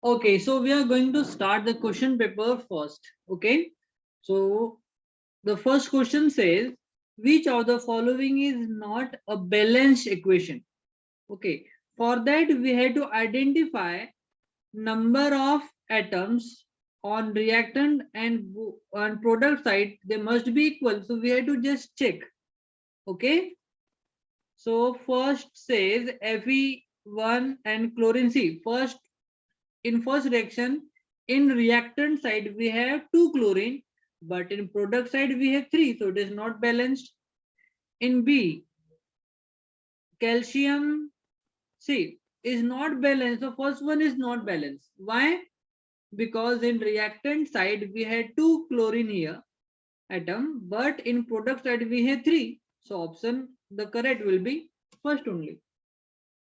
Okay, so we are going to start the question paper first. Okay, so the first question says, which of the following is not a balanced equation? Okay, for that we have to identify number of atoms on reactant and on product side, they must be equal. So we have to just check. Okay, so first says Fe1 and chlorine. C. First, in first reaction, in reactant side we have 2 chlorine, but in product side we have 3, so it is not balanced. In B, calcium C is not balanced. The first one is not balanced. Why? Because in reactant side we had 2 chlorine here atom, but in product side we have 3. So option the correct will be first only.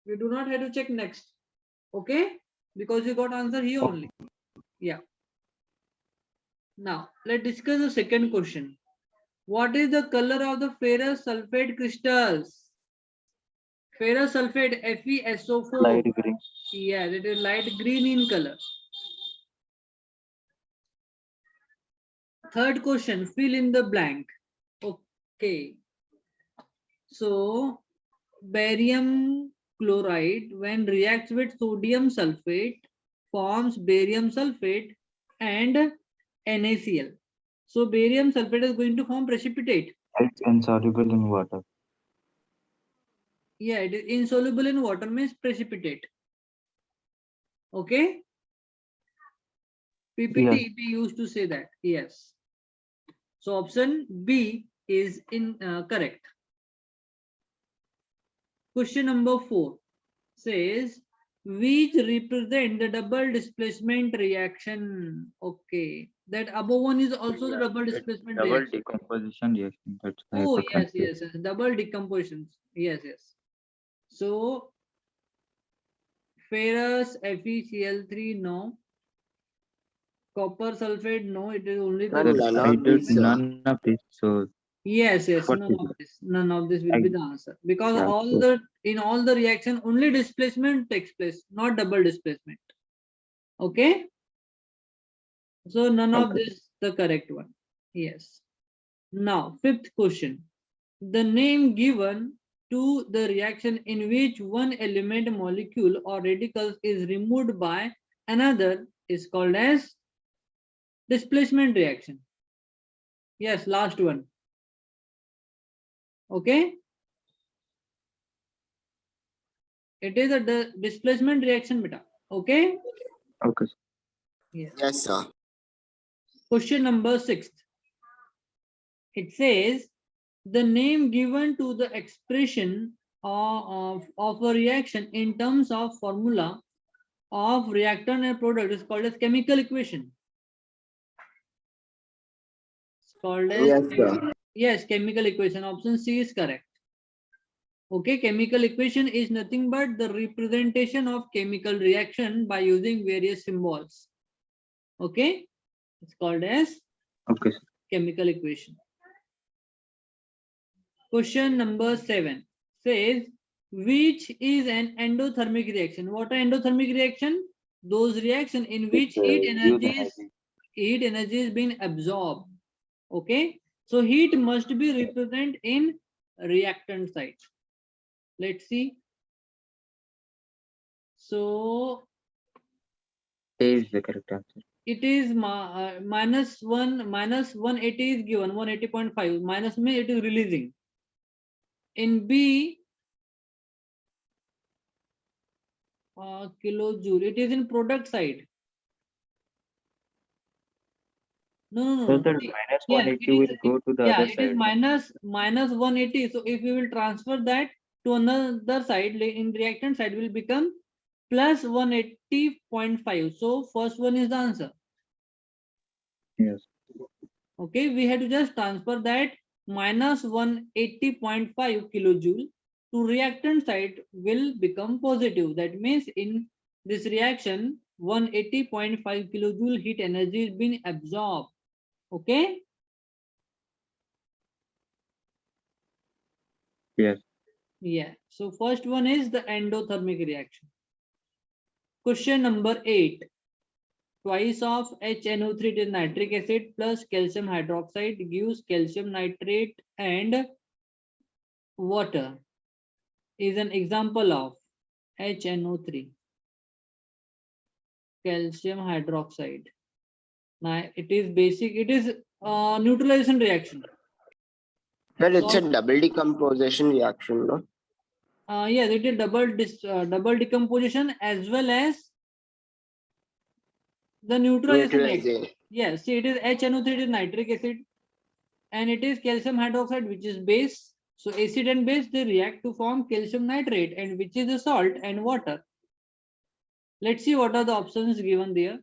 We do not have to check next. Okay, because you got answer here only. Yeah. Now let's discuss the second question. What is the color of the ferrous sulfate crystals? Ferrous sulfate FeSO4. Light green. Yeah, it is light green in color. Third question, fill in the blank. Okay. So barium chloride when reacts with sodium sulfate forms barium sulfate and NaCl. So barium sulfate is going to form precipitate. It's insoluble in water. Yeah, it is insoluble in water, means precipitate. Okay. PPT Yes. we used to say that. Yes. So option B is correct. Question number 4 says, which represent the double displacement reaction? Okay, that above one is also the Yeah, double it's displacement double reaction. decomposition reaction. That's why I Oh got yes, confused. yes, yes, double decompositions. Yes, yes. So ferrous FeCl3 no, copper sulfate no, it is only the And Sir, none double I of did these, displacement. none of this. So Yes, yes, what is it? none of this will I, be the answer, because yeah. all So the in all the reaction only displacement takes place, not double displacement. Okay, so none of okay. this the correct one. Yes. Now fifth question, the name given to the reaction in which one element molecule or radicals is removed by another is called as displacement reaction. Yes, last one. Okay, it is a displacement reaction beta. Okay. Okay. Yes. yes, sir. Question number 6. It says the name given to the expression of a reaction in terms of formula of reactant and product is called as chemical equation. It's called as Yes, sir. yes, chemical equation. Option C is correct. Okay, chemical equation is nothing but the representation of chemical reaction by using various symbols. Okay, it's called as Okay. Sir. chemical equation. Question number 7 says, which is an endothermic reaction? What are endothermic reaction? Those reaction in which It's use energy. heat energy is being absorbed. Okay, so heat must be represented in reactant side. Let's see. So A is the correct answer. it is minus 180 is given, 180.5 minus means it is releasing. In B, kilojoule, it is in product side. So No. the See, minus yeah, it 180 is. will go to the Yeah, other it is side. minus 180. So if we will transfer that to another side, in reactant side will become plus 180.5. So first one is the answer. Yes. Okay, we have to just transfer that minus 180.5 kilojoule to reactant side will become positive. That means in this reaction, 180.5 kilojoule heat energy is being absorbed. Okay. Yes. Yeah. So first one is the endothermic reaction. Question number 8. twice of HNO3, it is nitric acid, plus calcium hydroxide gives calcium nitrate and water is an example of HNO3, calcium hydroxide. Now it is basic, it is neutralization reaction. Well, it's a double decomposition reaction, no? Yes, it is double decomposition as well as the neutralization reaction. Neutralizing. Yes, see, it is HNO3, it is nitric acid, and it is calcium hydroxide, which is base. So acid and base, they react to form calcium nitrate, and which is a salt and water. Let's see what are the options given there.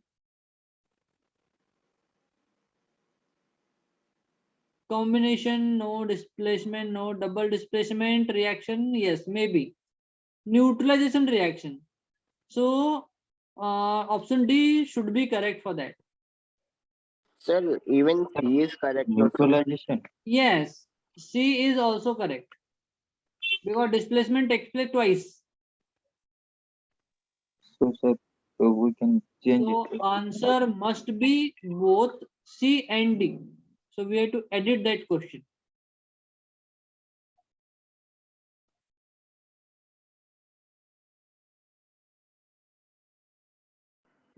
Combination, no. Displacement, no. Double displacement reaction, yes, maybe. Neutralization reaction. So option D should be correct for that. Sir, even C is correct. No, sir? Neutralization. Yes, C is also correct because displacement takes place twice. So, sir, we can change So it. answer must be both C and D. So we have to edit that question.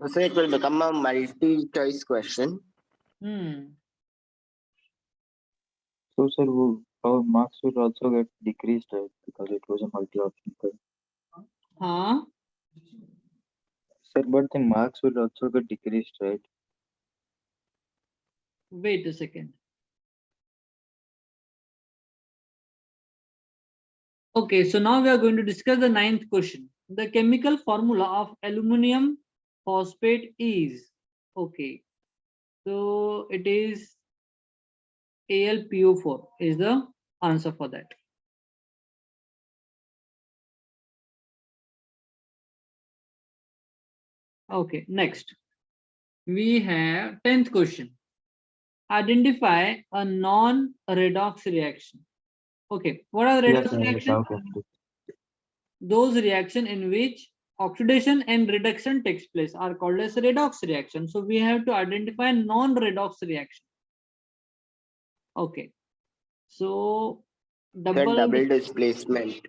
So, sir, it will become a multi-choice question. So, sir, our marks will also get decreased, right? Because it was a multi-option. Huh? Sir, but the marks will also get decreased, right? Wait a second. Okay, so now we are going to discuss the 9th question. The chemical formula of aluminum phosphate is, okay, so it is AlPO4 is the answer for that. Okay, next we have 10th question. Identify a non-redox reaction. Okay, what are the Yes, redox sir, reactions? okay. Those reaction in which oxidation and reduction takes place are called as redox reaction. So we have to identify non-redox reaction. Okay, so The double displacement.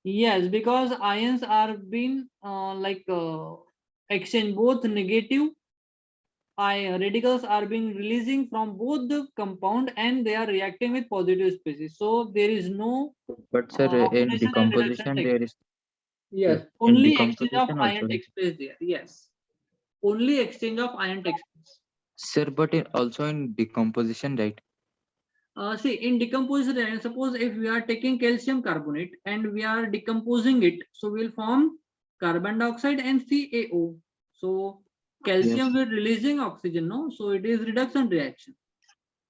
yes, because ions are being exchange, both negative radicals are being releasing from both the compound and they are reacting with positive species. So there is no But sir, in oxidation and reduction decomposition, takes there is yes, in only exchange of decomposition ion also. takes place there. Yes, only exchange of ion takes place. Sir, but also in decomposition, right? See, in decomposition, suppose if we are taking calcium carbonate and we are decomposing it, so we'll form carbon dioxide and CaO. So calcium will releasing oxygen, no? So it is reduction reaction.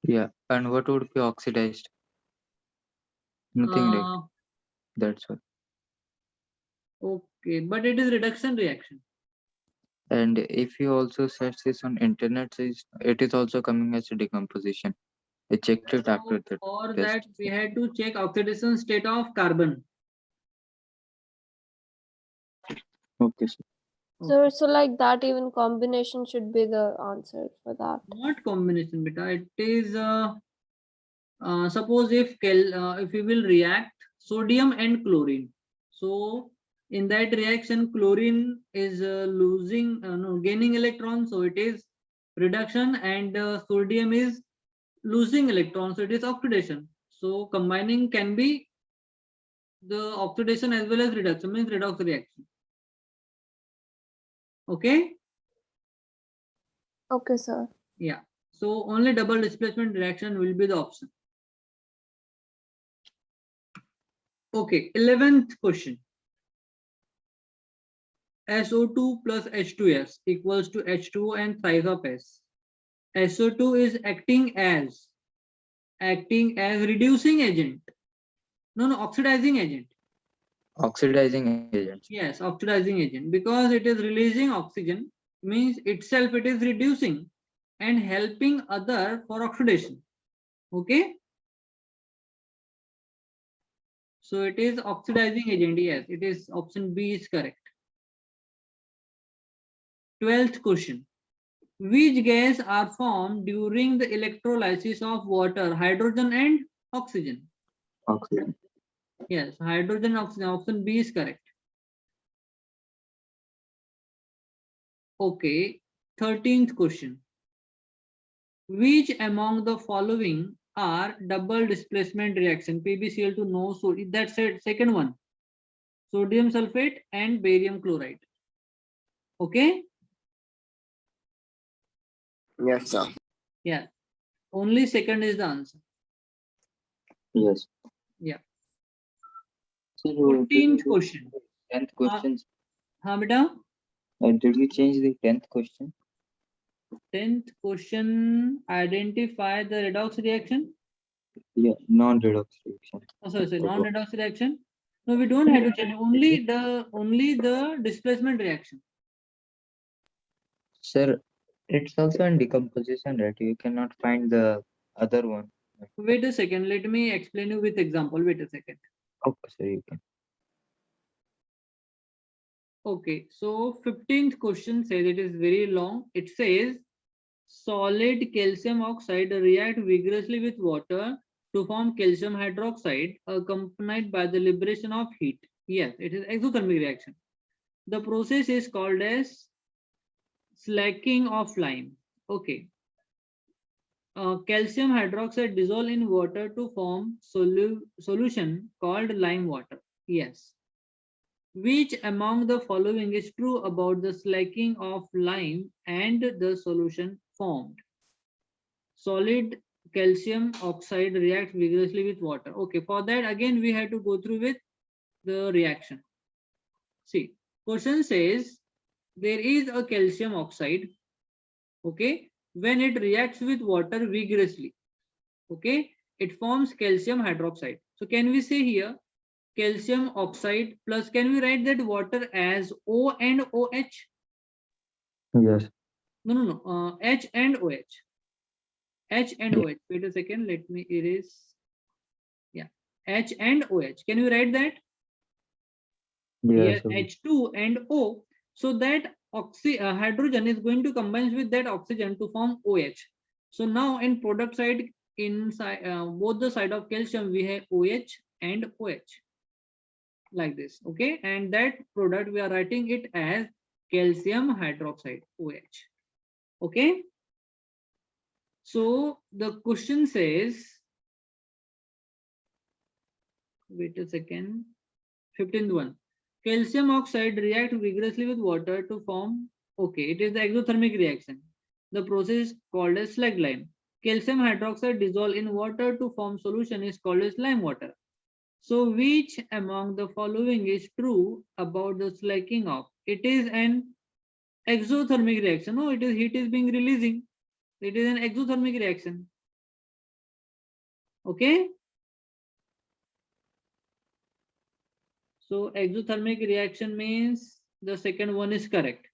Yeah, and what would be oxidized? Nothing, right? That's why. Okay, but it is reduction reaction. And if you also search this on internet, it is also coming as a decomposition. I checked it after that. For test. that, we had to check oxidation state of carbon. Okay, sir. So like that, even combination should be the answer for that. Not combination, beta. It is suppose if we will react sodium and chlorine. So in that reaction, chlorine is gaining electrons, so it is reduction, and sodium is losing electrons, so it is oxidation. So combining can be the oxidation as well as reduction, means redox reaction. Okay. Okay, sir. Yeah. So only double displacement reaction will be the option. Okay. 11th question. SO2 plus H2S equals to H2O and thrice of S. SO2 is acting as reducing agent. No, oxidizing agent. Oxidizing agent. Yes, oxidizing agent, because it is releasing oxygen, means itself it is reducing and helping other for oxidation. Okay. So it is oxidizing agent. Yes, it is option B is correct. 12th question. Which gas are formed during the electrolysis of water, hydrogen and oxygen? Oxygen. Yes, hydrogen, oxygen. Option B is correct. Okay, 13th question. Which among the following are double displacement reaction? PbCl2 no, so that's it. Second one, sodium sulfate and barium chloride. Okay, Yes, sir. yeah, only second is the answer. Yes. Yeah. So 14th question. 10th questions. हाँ बेटा, Did we change the 10th question? 10th question, identify the redox reaction. Yeah, non-redox reaction. Oh, sorry, non-redox reaction. No, we don't have to change. Only the displacement reaction. Sir, it's also in decomposition, right? You cannot find the other one. Wait a second. Let me explain you with example. Wait a second. Okay, sir, you can. Okay, so 15th question says, it is very long. It says solid calcium oxide react vigorously with water to form calcium hydroxide accompanied by the liberation of heat. Yes, it is exothermic reaction. The process is called as slacking of lime. Okay. Calcium hydroxide dissolve in water to form solution called lime water. Yes. Which among the following is true about the slacking of lime and the solution formed? Solid calcium oxide reacts vigorously with water. Okay, for that again we have to go through with the reaction. See, question says there is a calcium oxide. Okay, when it reacts with water vigorously, okay, it forms calcium hydroxide. So can we say here calcium oxide plus, can we write that water as O and OH? Yes. No, H and OH. H and Yeah. OH. Wait a second, let me erase. Yeah, H and OH. Can you write that? Yes. Here H2 and O. So that hydrogen is going to combine with that oxygen to form OH. So now in product side, inside both the side of calcium we have OH and OH like this. Okay, and that product we are writing it as calcium hydroxide, OH. Okay, so the question says, wait a second, 15th one, calcium oxide react vigorously with water to form, okay, it is the exothermic reaction. The process is called as slag lime. Calcium hydroxide dissolve in water to form solution is called as lime water. So which among the following is true about the slacking of? It is an exothermic reaction. No, it is heat is being releasing. It is an exothermic reaction. Okay. So exothermic reaction means the second one is correct.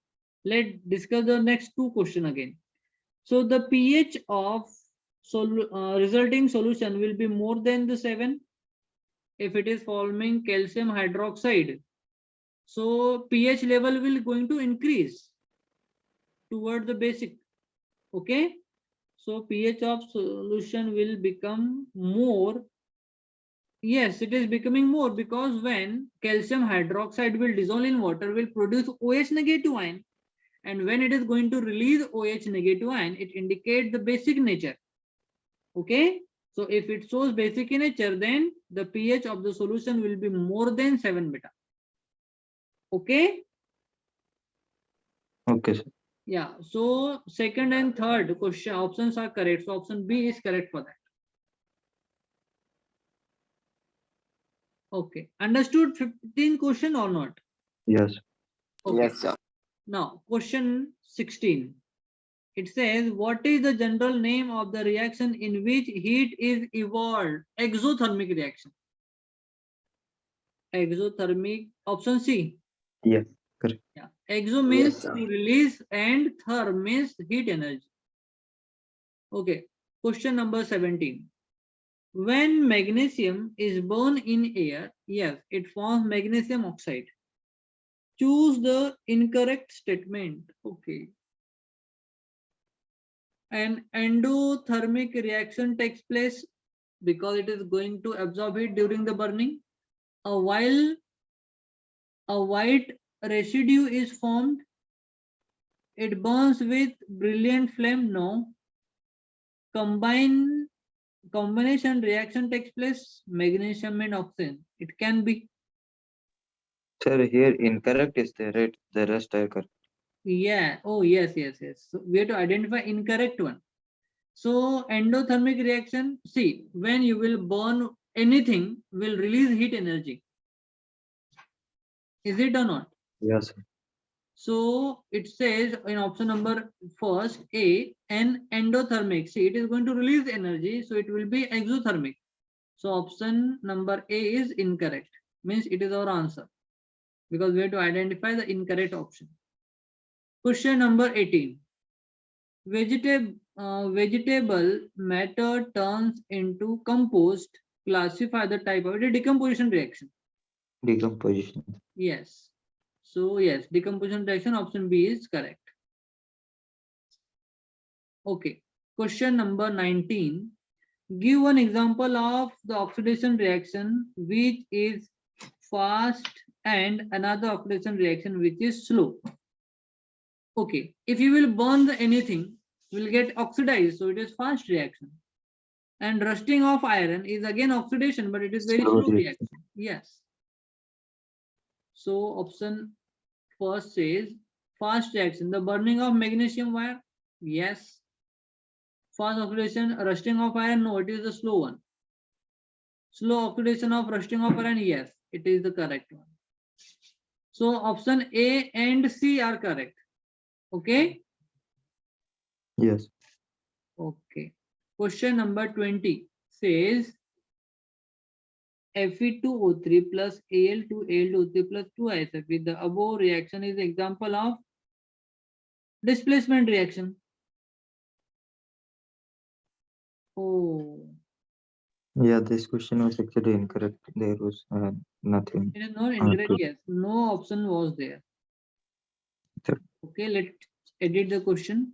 Let's discuss the next two question again. So the pH of resulting solution will be more than the 7 if it is forming calcium hydroxide. So pH level will going to increase toward the basic. Okay, so pH of solution will become more. Yes, it is becoming more because when calcium hydroxide will dissolve in water, will produce OH negative ion, and when it is going to release OH negative ion, it indicates the basic nature. Okay, so if it shows basic nature, then the pH of the solution will be more than 7 beta. Okay. Okay, sir. Yeah, so second and third question options are correct. So option B is correct for that. Okay, understood 15 question or not? Yes. Okay. Yes, sir. Now question 16. It says, what is the general name of the reaction in which heat is evolved? Exothermic reaction. Exothermic, option C. Yes. Correct. Yeah. Exo means Yes, sir. to release and therm means heat energy. Okay. Question number 17. When magnesium is burned in air, yes, it forms magnesium oxide. choose the incorrect statement. Okay. An endothermic reaction takes place because it is going to absorb heat during the burning. While a white residue is formed, it burns with brilliant flame. No. Combination reaction takes place, magnesium and oxygen. It can be. Sir, here incorrect is there, right? The rest are correct. Yeah. Oh, yes. So we have to identify incorrect one. So endothermic reaction, see, when you will burn anything, will release heat energy. Is it or not? Yes, sir. So it says in option number first, A, an endothermic. See, it is going to release energy, so it will be exothermic. So option number A is incorrect. Means it is our answer because we have to identify the incorrect option. Question number 18. Vegetable matter turns into compost. Classify the type of it. Decomposition reaction. Decomposition. Yes. So yes, decomposition reaction option B is correct. Okay. Question number 19. Give one example of the oxidation reaction which is fast and another oxidation reaction which is slow. Okay. If you will burn anything, will get oxidized, so it is fast reaction. And rusting of iron is again oxidation, but it is very Slow slow reaction. reaction. Yes. So option first says fast reaction. The burning of magnesium wire. Yes. Fast oxidation, rusting of iron. No, it is the slow one. Slow oxidation of rusting of iron. Yes, it is the correct one. So option A and C are correct. Okay. Yes. Okay. Question number 20 says Fe2O3 plus Al2Al2O3 plus 2SF. The above reaction is example of displacement reaction. Oh, Yeah, this question was actually incorrect. There was nothing. it is not incorrect. True. Yes, no option was there. Sure. Okay, let's edit the question.